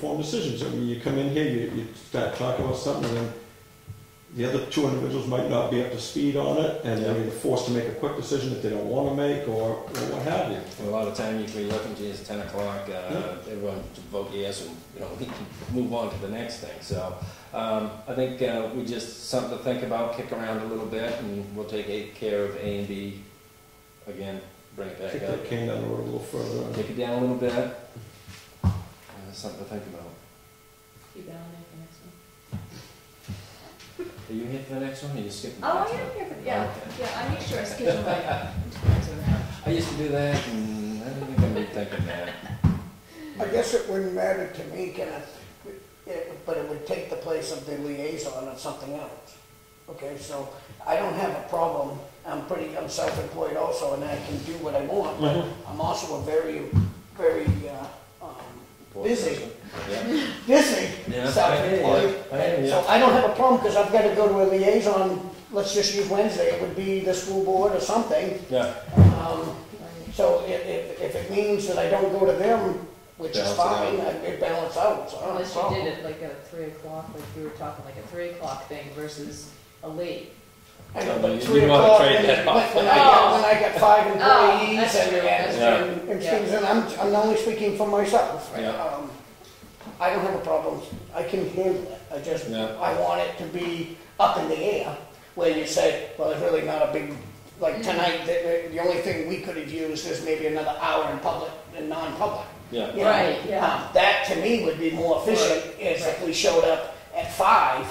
informed decisions. I mean, you come in here, you start talking about something, and then the other two individuals might not be up to speed on it, and they're either forced to make a quick decision that they don't want to make, or what have you. And a lot of time you can be looking, geez, it's 10 o'clock, everyone to vote yes, and we can move on to the next thing. So I think we just something to think about, kick around a little bit, and we'll take care of A and B again, bring it back Kick up. that can down the road a little further. Kick it down a little bit. Something to think about. Keep that on there for next one. Are you here for the next one, or are you skipping? Oh, I am here for, yeah, I make sure I schedule my I used to do that, and I didn't even be thinking that. I guess it wouldn't matter to me, but it would take the place of the liaison or something else. Okay, so I don't have a problem. I'm self-employed also, and I can do what I want, but I'm also a very busy, self-employed. So I don't have a problem, because I've got to go to a liaison, let's just use Wednesday, it would be the school board or something. Yeah. So if it means that I don't go to them, which is fine, it balances out. So unless you did it like at 3 o'clock, like we were talking like a 3 o'clock thing versus a late. I know, No, but you 3 want to o'clock, trade when that off. I got 5 employees that's true, and things, and I'm only speaking for myself. Yeah. I don't have a problem. I can handle it. I want it to be up in the air, where you say, well, it's really not a big, like tonight, the only thing we could have used is maybe another hour in public and non-public. Yeah. You know? Right, yeah. That to me would be more efficient if we showed up at 5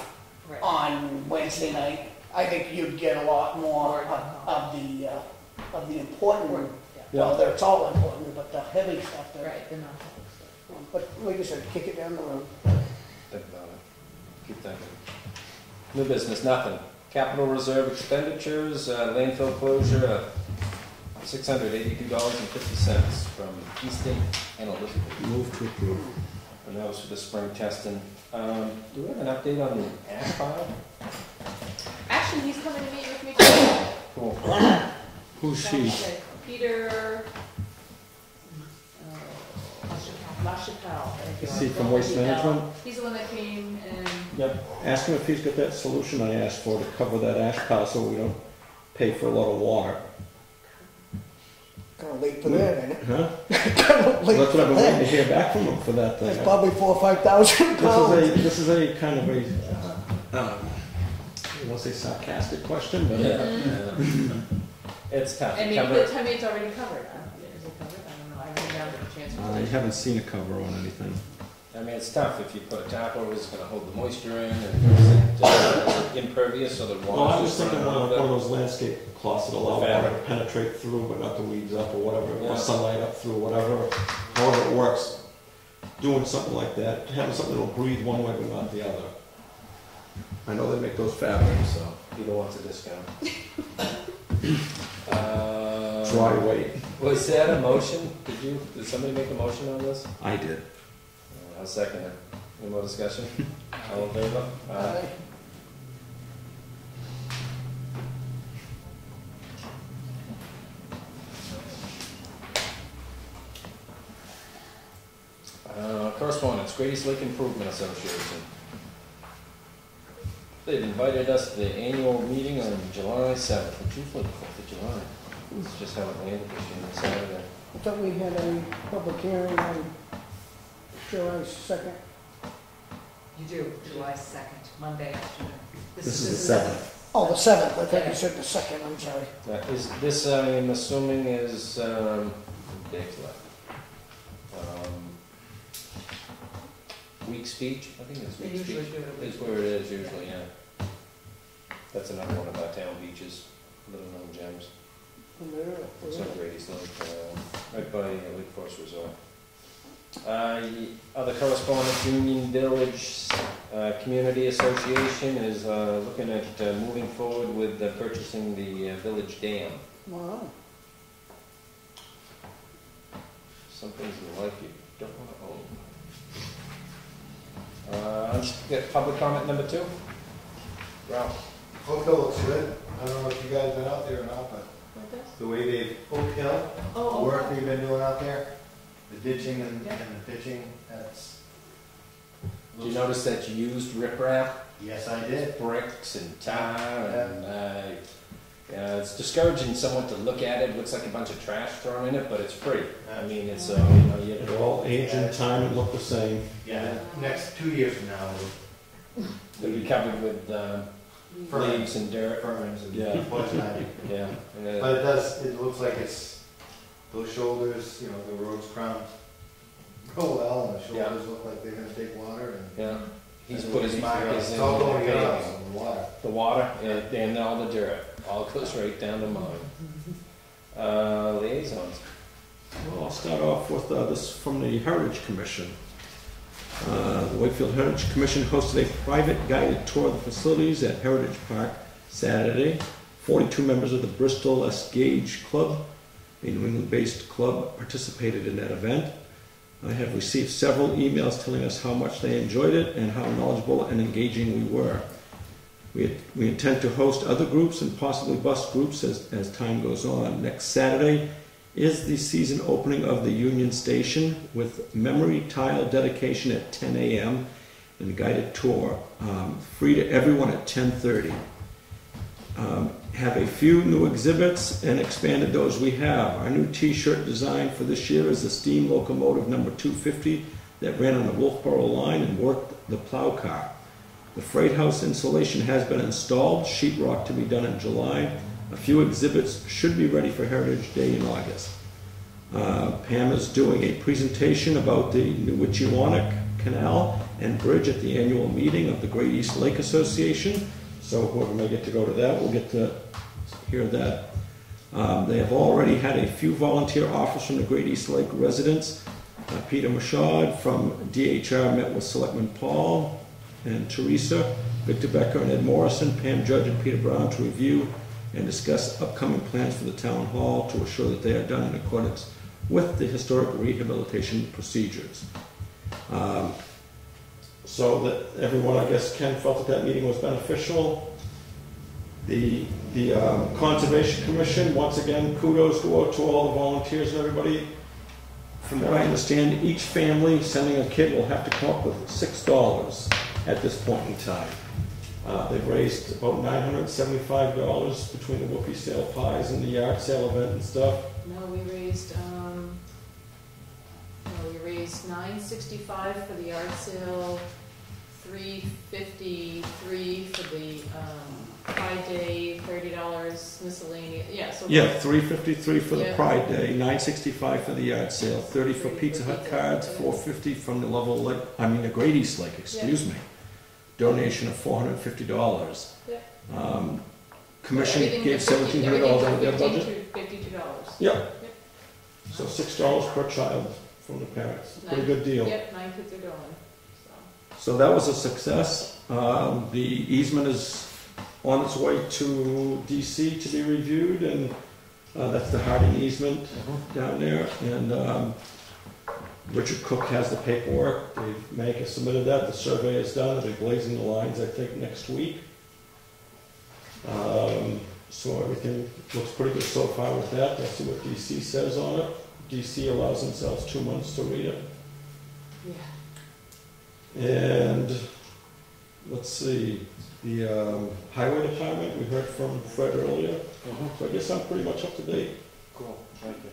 on Wednesday night. I think you'd get a lot more of the important. Well, it's all important, but the heavy stuff. Right, the non-public stuff. But like I said, kick it down the road. Think about it. Keep thinking. New business, nothing. Capital reserve expenditures, landfill closure, $682.50 from Easton Analytical. Move to approve. And that was for the spring testing. Do we have an update on the ash pile? Actually, he's coming to meet with me today. Cool. Who's she? Peter LaChapelle. Is he from Waste Management? He's the one that came and... Yep. Ask him if he's got that solution I asked for to cover that ash pile so we don't pay for a lot of water. Kind of late for that, ain't it? Huh? Kind of late That's for what I've been waiting to that. hear back from him for that thing. It's probably 4,000 or 5,000 pounds. This is a kind of a, I won't say sarcastic question, but It's tough. And maybe the time it's already covered. Is it covered? I don't know. I haven't had a chance to I haven't seen a cover on anything. I mean, it's tough. If you put a top over, it's going to hold the moisture in, and is it impervious so the water. Well, I was thinking one of those landscape cloths that allow water to penetrate through, but not the weeds up or whatever, or sunlight up through, whatever. However it works, doing something like that, having something that'll breathe one way but not the other. I know they make those fabrics, so. Peter wants a discount. Dry weight. Was that a motion? Did somebody make a motion on this? I did. I'll second it. Any more discussion? All in favor? Aye. Correspondence, Grady's Lake Improvement Association. They've invited us to the annual meeting on July 7th, which usually the 4th of July. It's just how it landed this year on Saturday. I thought we had a public hearing on July 2nd. You do, July 2nd, Monday afternoon. This is the 7th. Oh, the 7th. I thought you said the 2nd. I'm sorry. Is this, I'm assuming, is Dave's left. Week speech? I think it's They week usually speech. do it a week. It's where it is usually, yeah. That's another one of our town beaches, little known gems. It's on Grady's Lake, right by Lake Forest Resort. Other correspondence, Union Village Community Association is looking at moving forward with purchasing the village dam. Wow. Some things in life you don't want to own. Get public comment number 2. Ralph. Oak Hill looks good. I don't know if you guys been out there or not, but the way they've, Oak Hill, the work they've been doing out there, the ditching and the pitching, that's Did you notice that you used riprap, Yes, I did. bricks and tar, and it's discouraging somewhat to look at it. Looks like a bunch of trash thrown in it, but it's pretty. I mean, it's It'll all age in time and look the same. Yeah, next 2 years from now, it'll be covered with leaves and dirt. ferns and Yeah. poison ivy. Yeah. But it looks like it's, those shoulders, the road's crowned real well, and the shoulders look like they're gonna take water and. Yeah. He's put his markers in It's all going the out, paving. the water. The water and all the dirt, all goes right down to mine. Liaisons. Well, I'll start off with this from the Heritage Commission. The Wakefield Heritage Commission hosted a private guided tour of the facilities at Heritage Park Saturday. 42 members of the Bristol S. Gage Club, a New England-based club, participated in that event. I have received several emails telling us how much they enjoyed it and how knowledgeable and engaging we were. We intend to host other groups and possibly bus groups as time goes on. Next Saturday is the season opening of the Union Station with memory tile dedication at 10 a.m. and a guided tour, free to everyone at 10:30. Have a few new exhibits and expanded those we have. Our new t-shirt design for this year is the steam locomotive number 250 that ran on the Wolfboro line and worked the plow car. The freight house insulation has been installed, sheetrock to be done in July. A few exhibits should be ready for Heritage Day in August. Pam is doing a presentation about the New Wichiwanik Canal and Bridge at the annual meeting of the Great East Lake Association. So whoever may get to go to that will get to hear that. They have already had a few volunteer offers from the Great East Lake residents. Peter Machad from DHR met with Selectman Paul and Teresa, Victor Becker and Ed Morrison, Pam Judge and Peter Brown to review and discuss upcoming plans for the town hall to assure that they are done in accordance with the historic rehabilitation procedures. So that everyone, I guess, Ken felt that meeting was beneficial. The Conservation Commission, once again, kudos to all the volunteers and everybody. From what I understand, each family sending a kid will have to come up with $6 at this point in time. They've raised about $975 between the whoopie sale pies and the yard sale event and stuff. No, we raised $965 for the yard sale, $353 for the Pride Day, $30 miscellaneous. Yeah, so Yeah, $353 for the Yeah. Pride Day, $965 for the yard sale, $30 for Pizza Hut cards, $450 from the the Great East Lake, excuse me. Donation of $450. Yeah. Commission Everything- gave $1,700 out of their budget. $52. Yep. So $6 per child from the parents. Pretty good deal. Yep, 9 kids are going. So that was a success. The easement is on its way to DC to be reviewed, and that's the Harding easement down there. And Richard Cook has the paperwork. Dave Mank has submitted that. The survey is done. They'll be blazing the lines, I think, next week. So everything looks pretty good so far with that. Let's see what DC says on it. DC allows themselves 2 months to read it. Yeah. And let's see, the highway department, we heard from Fred earlier. So I guess I'm pretty much up to date. Cool, thank you.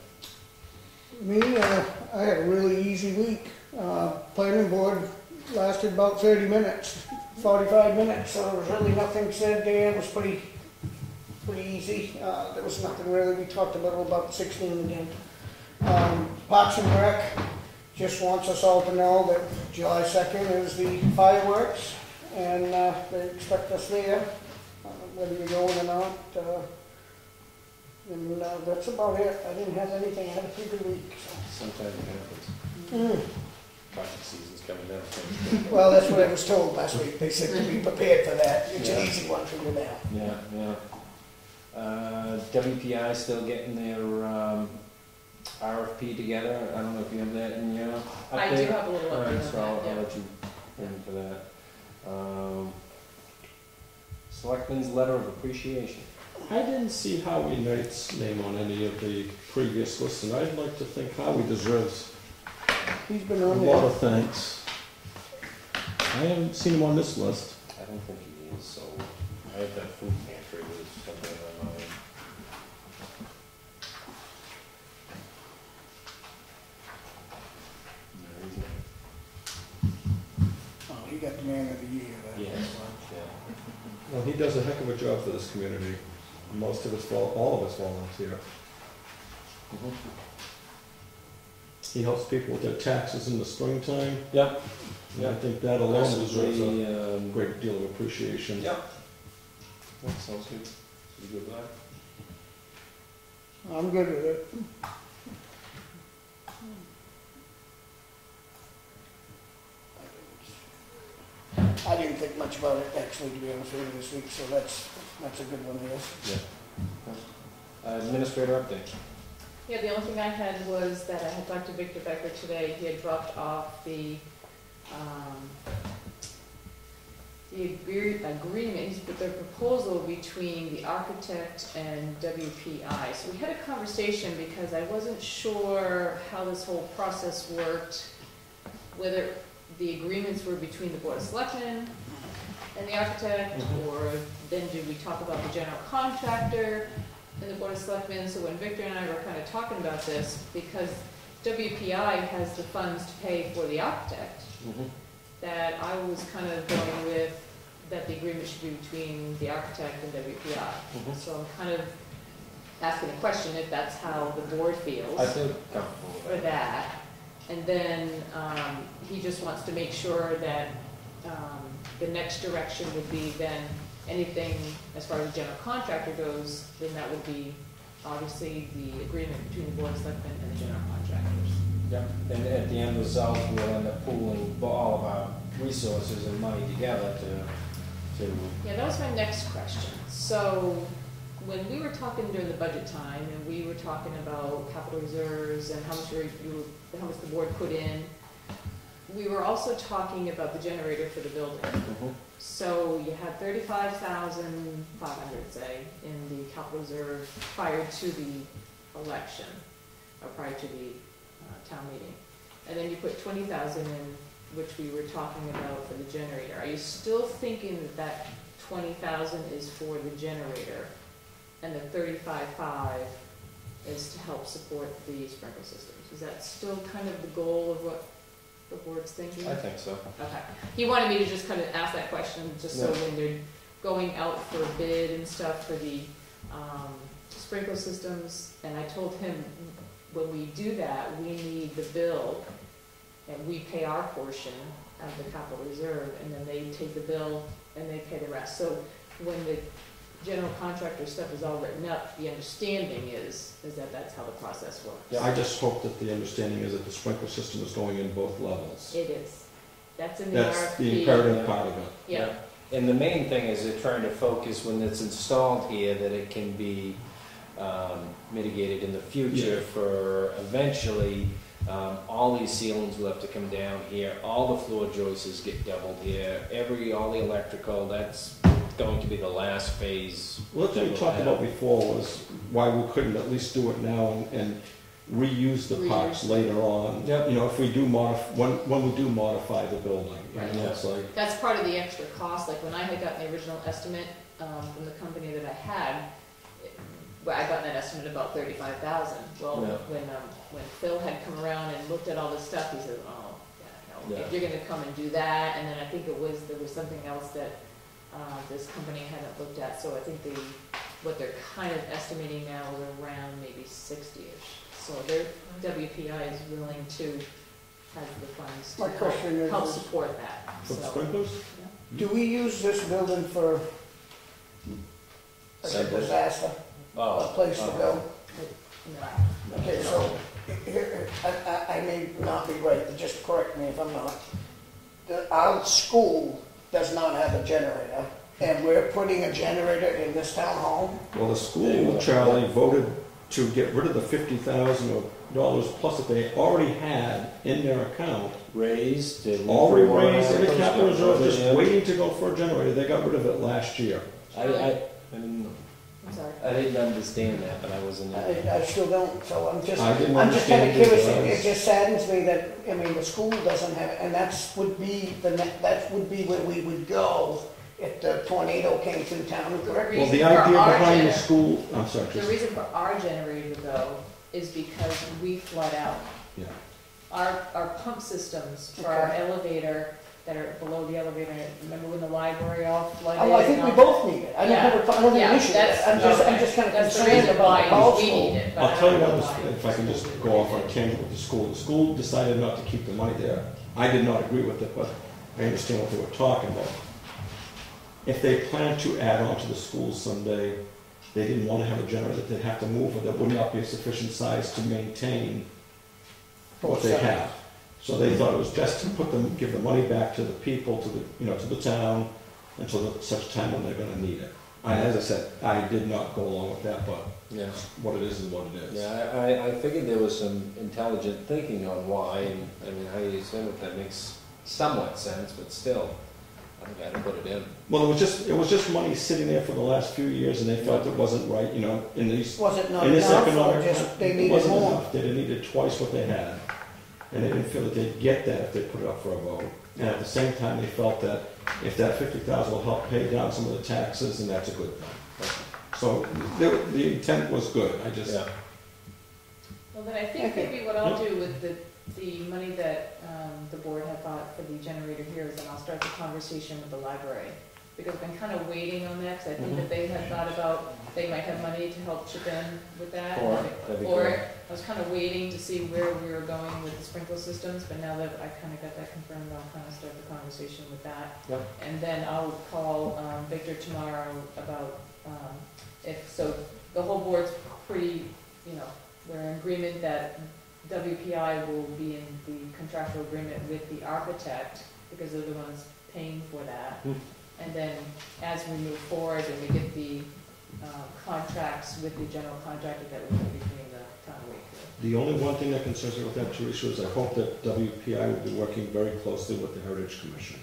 Me, I had a really easy week. Planning board lasted about 30 minutes, 45 minutes, so there was really nothing said there. It was pretty easy. There was nothing really. We talked a little about 16 again. Parks and Rec just wants us all to know that July 2nd is the fireworks, and they expect us there, whether you're going or not. And that's about it. I didn't have anything. I had a pretty good week. So. Sometimes it happens. Budget season's coming down. Well, that's what I was told last week. They said to be prepared for that. It's an easy one for you now. Yeah. WPI still getting their RFP together. I don't know if you have that in your update. I do have a little All update right, on so that, I'll yeah. let you in for that. Selectmen's letter of appreciation. I didn't see Howie Knight's name on any of the previous lists, and I'd like to think Howie deserves He's been a on lot there. of thanks. I haven't seen him on this list. I don't think he is, so I have that food pantry with something on mine. No, he's not. Oh, he got the man of the year. that Yes, one. yeah. Well, he does a heck of a job for this community. Most of us, all of us volunteer. Mhm. He helps people with their taxes in the springtime. Yeah. And I think that alone deserves a Absolutely, great deal of appreciation. yeah. That sounds good. You good with that? I'm good with it. I didn't think much about it actually, to be honest with you, this week, so that's a good one, yes. Yeah. Administrator update. Yeah, the only thing I had was that I had talked to Victor Becker today. He had dropped off the agreement, the proposal between the architect and WPI. So we had a conversation because I wasn't sure how this whole process worked, whether the agreements were between the Board of Selectmen and the architect, or then did we talk about the general contractor and the Board of Selectmen. So when Victor and I were kind of talking about this, because WPI has the funds to pay for the architect, that I was kind of going with that the agreement should be between the architect and WPI. So I'm kind of asking a question if that's how the board feels. I feel comfortable with Or that. And then he just wants to make sure that the next direction would be then anything as far as the general contractor goes, then that would be obviously the agreement between the Board of Selectmen and the general contractors. Yeah, and at the end result, we'll end up pooling all of our resources and money together to Yeah, that was my next question. So when we were talking during the budget time, and we were talking about capital reserves and how much the board put in, we were also talking about the generator for the building. So you had 35,500, say, in the capital reserve prior to the election, or prior to the town meeting. And then you put 20,000 in, which we were talking about for the generator. Are you still thinking that that 20,000 is for the generator, and the 35,500 is to help support the sprinkler systems? Is that still kind of the goal of what the board's thinking? I think so. Okay. He wanted me to just kind of ask that question, just so when they're going out for a bid and stuff for the sprinkler systems, and I told him when we do that, we need the bill, and we pay our portion of the capital reserve, and then they take the bill and they pay the rest. So when the general contractor stuff is all written up, the understanding is that that's how the process works. Yeah, I just hope that the understanding is that the sprinkler system is going in both levels. It is. That's in the That's RFP. the imperative part of it. Yeah. And the main thing is they're trying to focus when it's installed here that it can be mitigated in the future for eventually all these ceilings will have to come down here, all the floor joists get doubled here, all the electrical, that's going to be the last phase. Well, that's what we talked about before, was why we couldn't at least do it now and reuse the parts later on. Yep. You know, if we do when we do modify the building, you Right. know, it's like, That's part of the extra cost. Like when I had gotten the original estimate from the company that I had, I got that estimate about 35,000. Well, when Phil had come around and looked at all this stuff, he said, "Oh, yeah, no. Yeah. If you're going to come and do that," and then I think there was something else that this company hadn't looked at. So I think what they're kind of estimating now is around maybe 60-ish. So their WPI is willing to have the funds My question to is- help support that. for So, sprinklers? Do we use this building for like a disaster, a place to go? no. Okay, so, here, I may not be right, just correct me if I'm not. Our school does not have a generator, and we're putting a generator in this town hall? Well, the school, Charlie, voted to get rid of the $50,000 plus that they already had in their account. Raised. Already raised in the capital reserve, just waiting to go for a generator. They got rid of it last year. I didn't know. I'm sorry. I didn't understand that, but I wasn't. I still don't, so I'm just I didn't kind of understand curious. it. It just saddens me that, I mean, the school doesn't have, and that would be where we would go if the tornado came through town, correct? Well, the reason for idea our behind the gener- school, I'm sorry, The just, reason for our generator though is because we flood out. yeah. Our pump systems for our elevator that are below the elevator, remember when the library all flooded? Oh, I think we both need it. I don't have an Yeah, issue with that's- it. I'm just kind of That's the concerned reason about why the power we school. need it, but I'll I tell you don't know what, why. if I can just go off on a tangent with the school. The school decided not to keep the money there. I did not agree with it, but I understand what they were talking about. If they planned to add on to the school someday, they didn't want to have a generator that they'd have to move, or that would not be a sufficient size to maintain what they have. So they thought it was best to give the money back to the people, to the town, until such time when they're gonna need it. As I said, I did not go along with that, but Yeah. what it is what it is. Yeah, I figured there was some intelligent thinking on why, and I mean, how you assume it, that makes somewhat sense, but still, I think I had to put it in. Well, it was just money sitting there for the last few years, and they felt it wasn't right, in these, Was it not in this enough, or economic, just they it needed wasn't more? enough. They needed twice what they had, and they didn't feel that they'd get that if they put it up for a vote. And at the same time, they felt that if that 50,000 will help pay down some of the taxes, then that's a good thing. So the intent was good. I just, Yeah. Well, then I think Okay. maybe what I'll do with the money that the board had bought for the generator here is then I'll start the conversation with the library. Because I've been kind of waiting on that, because I think that they had thought about, they might have money to help chip in with that. That'd be Or great. I was kind of waiting to see where we were going with the sprinkler systems, but now that I kind of got that confirmed, I'll kind of start the conversation with that. Yep. And then I'll call Victor tomorrow about so the whole board's pretty, we're in agreement that WPI will be in the contractual agreement with the architect, because they're the ones paying for that. And then as we move forward and we get the contracts with the general contractor that we're going to be between the town of Wakefield. the only one thing that concerns me with that, Teresa, is I hope that WPI will be working very closely with the Heritage Commission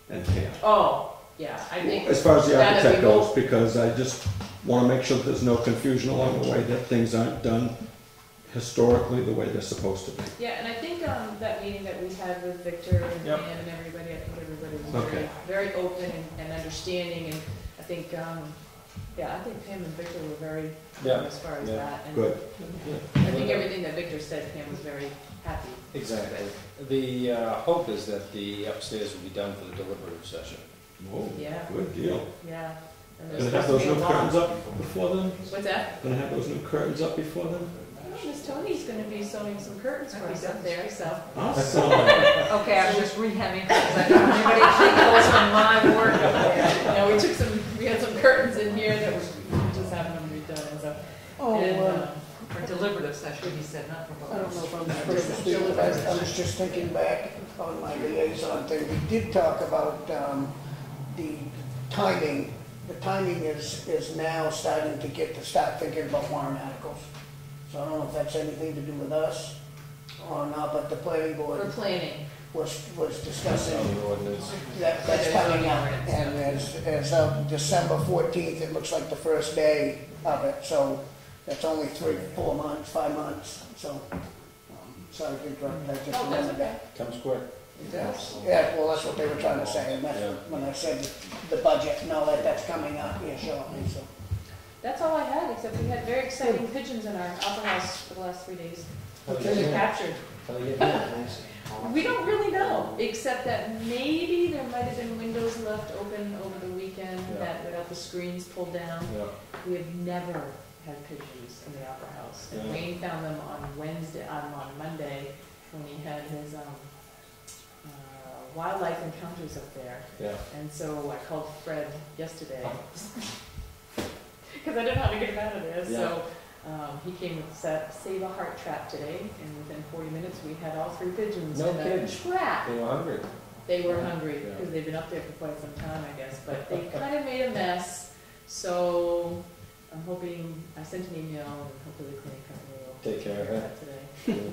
and CAM. Oh, yeah, I think. As far as the that architect we goes, both- because I just want to make sure that there's no confusion along the way, that things aren't done historically the way they're supposed to be. Yeah, and I think that meeting that we had with Victor and Yep. Pam and everybody, I think everybody was Okay. very open and understanding, and I think, I think Pam and Victor were very, Yeah. as far as Yeah. that. And Good. I think everything that Victor said, Pam was very happy. Exactly. The hope is that the upstairs will be done for the deliberative session. Whoa, Yeah. good deal. Yeah. And Gonna there's have those supposed to new be a lot. curtains up before then? What's that? Gonna have those new curtains up before then? Oh, Miss Tony's gonna be sewing some curtains for us up there, so. Awesome. Okay, I'm just rehemming, because I don't want anybody to think those are my work up there. We had some curtains in here that we just having them redone, so. And, For deliberative session, he said, not for I don't know vote. if I'm supposed to speak, but I was just thinking back on my liaison thing. We did talk about the timing. The timing is now starting to start thinking about warrant articles. So I don't know if that's anything to do with us or not, but the planning we're board planning. was discussing On the ordinance. that's coming up. And as of December 14th, it looks like the first day of it, so that's only 3, 4 months, 5 months, so, sorry to interrupt, I just Oh, that's remembered okay. that. Comes quick. Yeah, well, that's what they were trying to say, and that's Yeah. when I said the budget and all that, that's coming up here shortly, so. That's all I had, except we had very exciting pigeons in our upper house for the last 3 days. How They do were you get captured. How do you get We don't really know, except that maybe there might have been windows left open over the weekend Yeah. that without the screens pulled down. Yeah. We have never had pigeons in the opera house. And Yeah. Wayne found them on Monday, when he had his wildlife encounters up there. Yeah. And so I called Fred yesterday, because I didn't know how to get him out of there. So he came with Save a Heart trap today, and within 40 minutes we had all 3 pigeons No in a kidding. trap. They were hungry. They were hungry, Yeah. because they've been up there for quite some time, I guess, but they kind of made a mess. So I'm hoping, I sent an email, and hopefully the cleaning company will Take care of it. that today.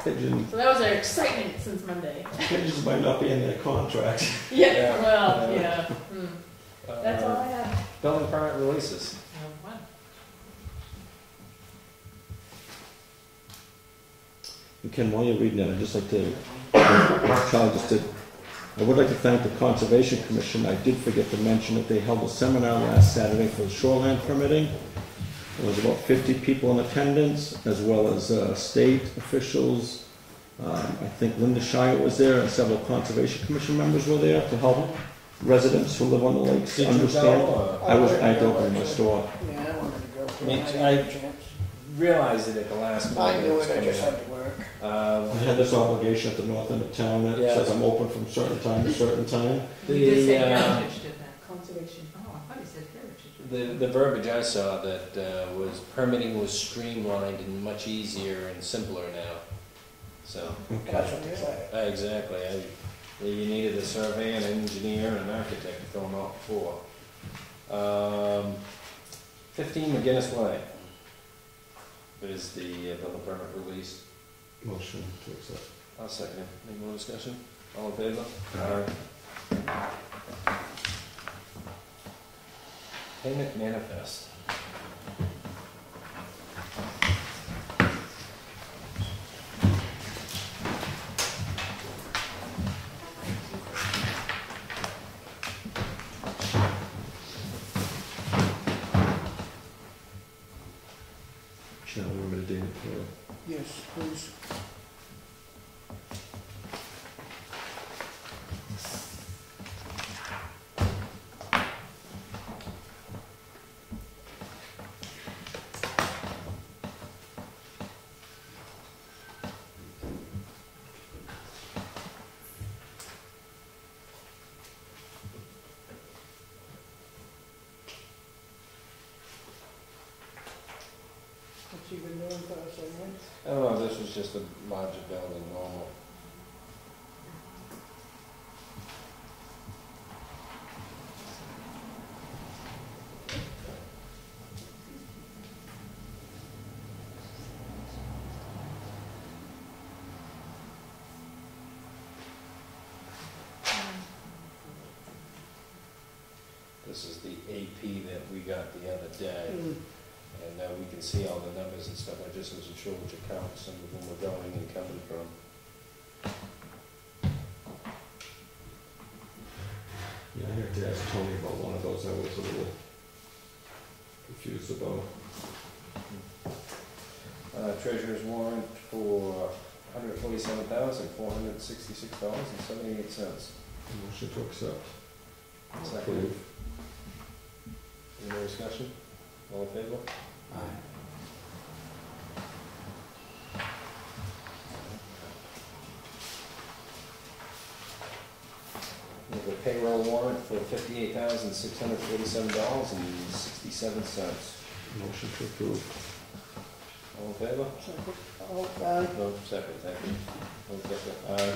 Pigeons, So that was our excitement since Monday. pigeons might not be in their contract. Yeah, well, Yeah. yeah. That's all I have. Building permit releases. One. And Ken, while you're reading that, I'd just like to, Charlie just did, I would like to thank the Conservation Commission. I did forget to mention that they held a seminar last Saturday for shoreline permitting. There was about 50 people in attendance, as well as state officials. I think Linda Shire was there, and several Conservation Commission members were there to help residents who live on the lakes Did you understand. go, I had to open my store. Yeah, I wanted to go. for Me it. too. I didn't get a chance. Realized it at the last I moment. knew was it, I coming just up. had to work. I had this obligation at the north end of town that Yeah. says I'm open from certain time to certain time. You did say The, Heritage did that. Conservation. Oh, I thought you said Heritage. The verbiage I saw that was permitting was streamlined and much easier and simpler now. So, That's what they said. exactly. You needed a surveyor, an engineer, and an architect to fill them out before. 15 McGinnis Way is the building permit release. Motion to accept. I'll second it. Any more discussion? All in favor? Aye. Payment manifest. Shall we remember the date for? Yes, please. What's he been doing for us, anyway? Oh, this was just a larger building, normal. This is the AP that we got the other day. And we can see all the numbers and stuff. I just wasn't sure which accounts some of them were going and coming from. Yeah, I had to ask Tony about one of those I was a little confused about. Treasurer's warrant for $147,466.78. Motion to accept. Second. Approve. Any more discussion? All in favor? Aye. We have a payroll warrant for $58,647.67. Motion to approve. All in favor? Oh, No, second, thank you. All in favor? Aye.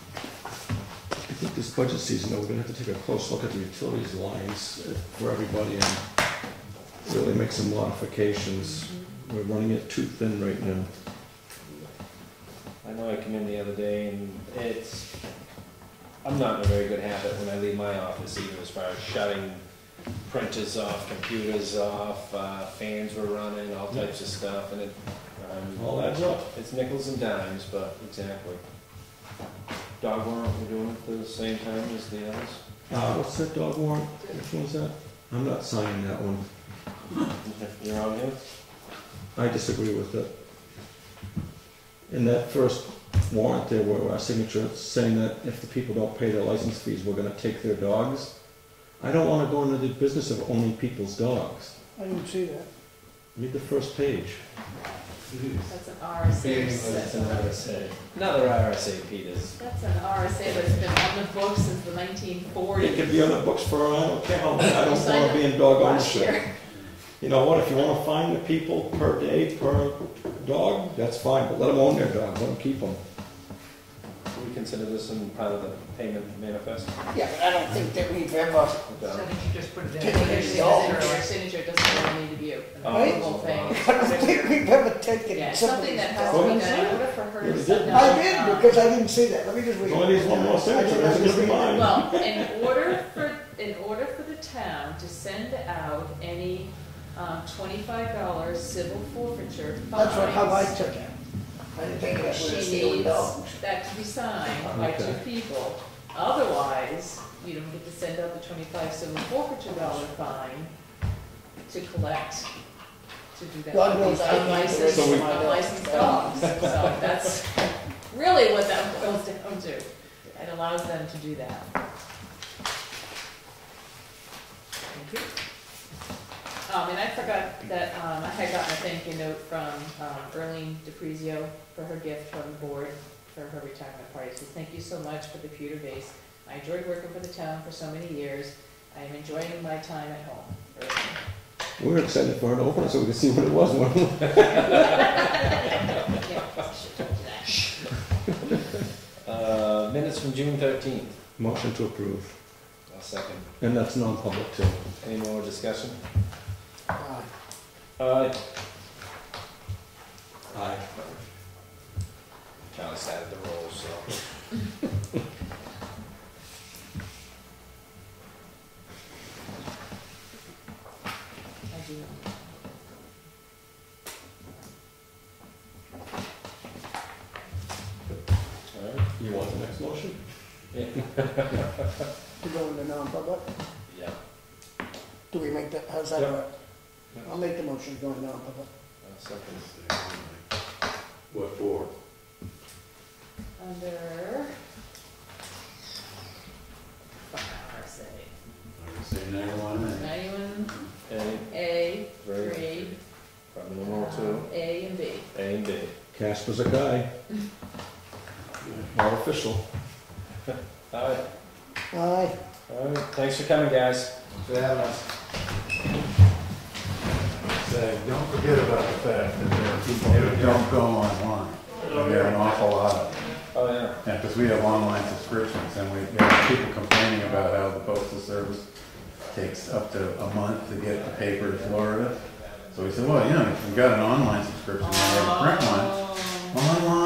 I think this budget season, though, we're gonna have to take a close look at the utilities lines for everybody and really make some modifications. We're running it too thin right now. I know I came in the other day and I'm not in a very good habit when I leave my office either, as far as shutting printers off, computers off, fans were running, all types of stuff, and All adds up. it's nickels and dimes, but exactly. Dog warrant, we're doing it at the same time as the others. What's that dog warrant? Which one's that? I'm not signing that one. You're on here? I disagree with it. In that first warrant there were our signature saying that if the people don't pay their license fees, we're gonna take their dogs. I don't wanna go into the business of owning people's dogs. I didn't see that. Read the first page. That's an RSA. That's an RSA. Another RSA, Peters. That's an RSA that's been on the books since the 1940s. It could be on the books for, I don't care how long, I don't Signed wanna up be in dog last ownership. year. You know what, if you wanna fine the people per day, per dog, that's fine, but let them own their dog, let them keep them. Do we consider this in part of the payment manifest? Yeah, but I don't think that we've ever, So I think you just put it in. Take Your it signature doesn't really need to be a Right. whole thing. It's I don't think signature. we've ever taken Yeah, it's something. something that has to be done. In order for her to Really set did. down. I did, because I didn't see that. Let me just read. Only needs one more signature, that's gonna be mine. Well, in order for, in order for the town to send out any $25 civil forfeiture fines. That's how I took it. I didn't take it as a She stealing needs dog. that to be signed by two Okay. people. Otherwise, you don't get to send out the 25 civil forfeiture dollar fine to collect, to do that. God for knows these I can't unlicensed, do it. unlicensed dogs. So that's really what that boils down to. It allows them to do that. Thank you. And I forgot that, I had gotten a thank you note from, Erlene DePrizio for her gift from the board for her retirement party. So thank you so much for the pewter vase. I enjoyed working for the town for so many years. I am enjoying my time at home. Erlene. We were excited for her to open it so we could see what it was. Yeah, should told you that. Minutes from June 13th. Motion to approve. I'll second. And that's non-public too. Any more discussion? Aye. Aye. Aye. Charlie started the roll, so. I do. All right. You want the next motion? Yeah. To go into non-public? Yeah. Do we make that, how's that Yep. work? I'll make the motion to go into non-public. I'll second. What for? Under. RSA. Say 91. 91, A, A, Three. 3, probably number 2, A and B. A and B. Casper's a guy. All official. All right. Aye. All right. Thanks for coming, guys. So that was, Say, don't forget about the fact that there are people who don't go online. And there are an awful lot of them. Oh, yeah. Yeah, because we have online subscriptions and we have people complaining about how the postal service takes up to a month to get the paper to Florida. So we said, well, you know, if you've got an online subscription, you have a print one. Online